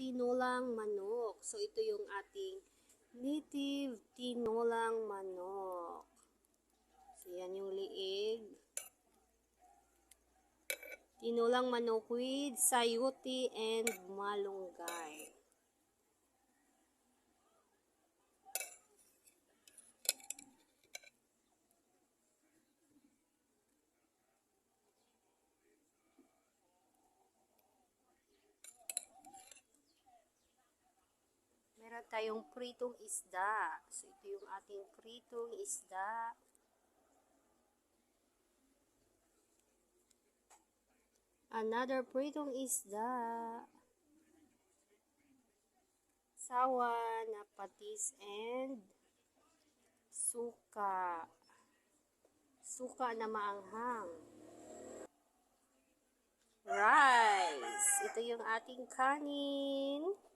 tinolang manok. So, ito yung ating native tinolang manok. So, yan yung liig. Tinolang manok with sayote and malunggay. Meron tayong pritong isda. So, ito yung ating pritong isda. Another pritong isda. Sawa na patis and suka. Suka na maanghang. Rice. Ito yung ating kanin.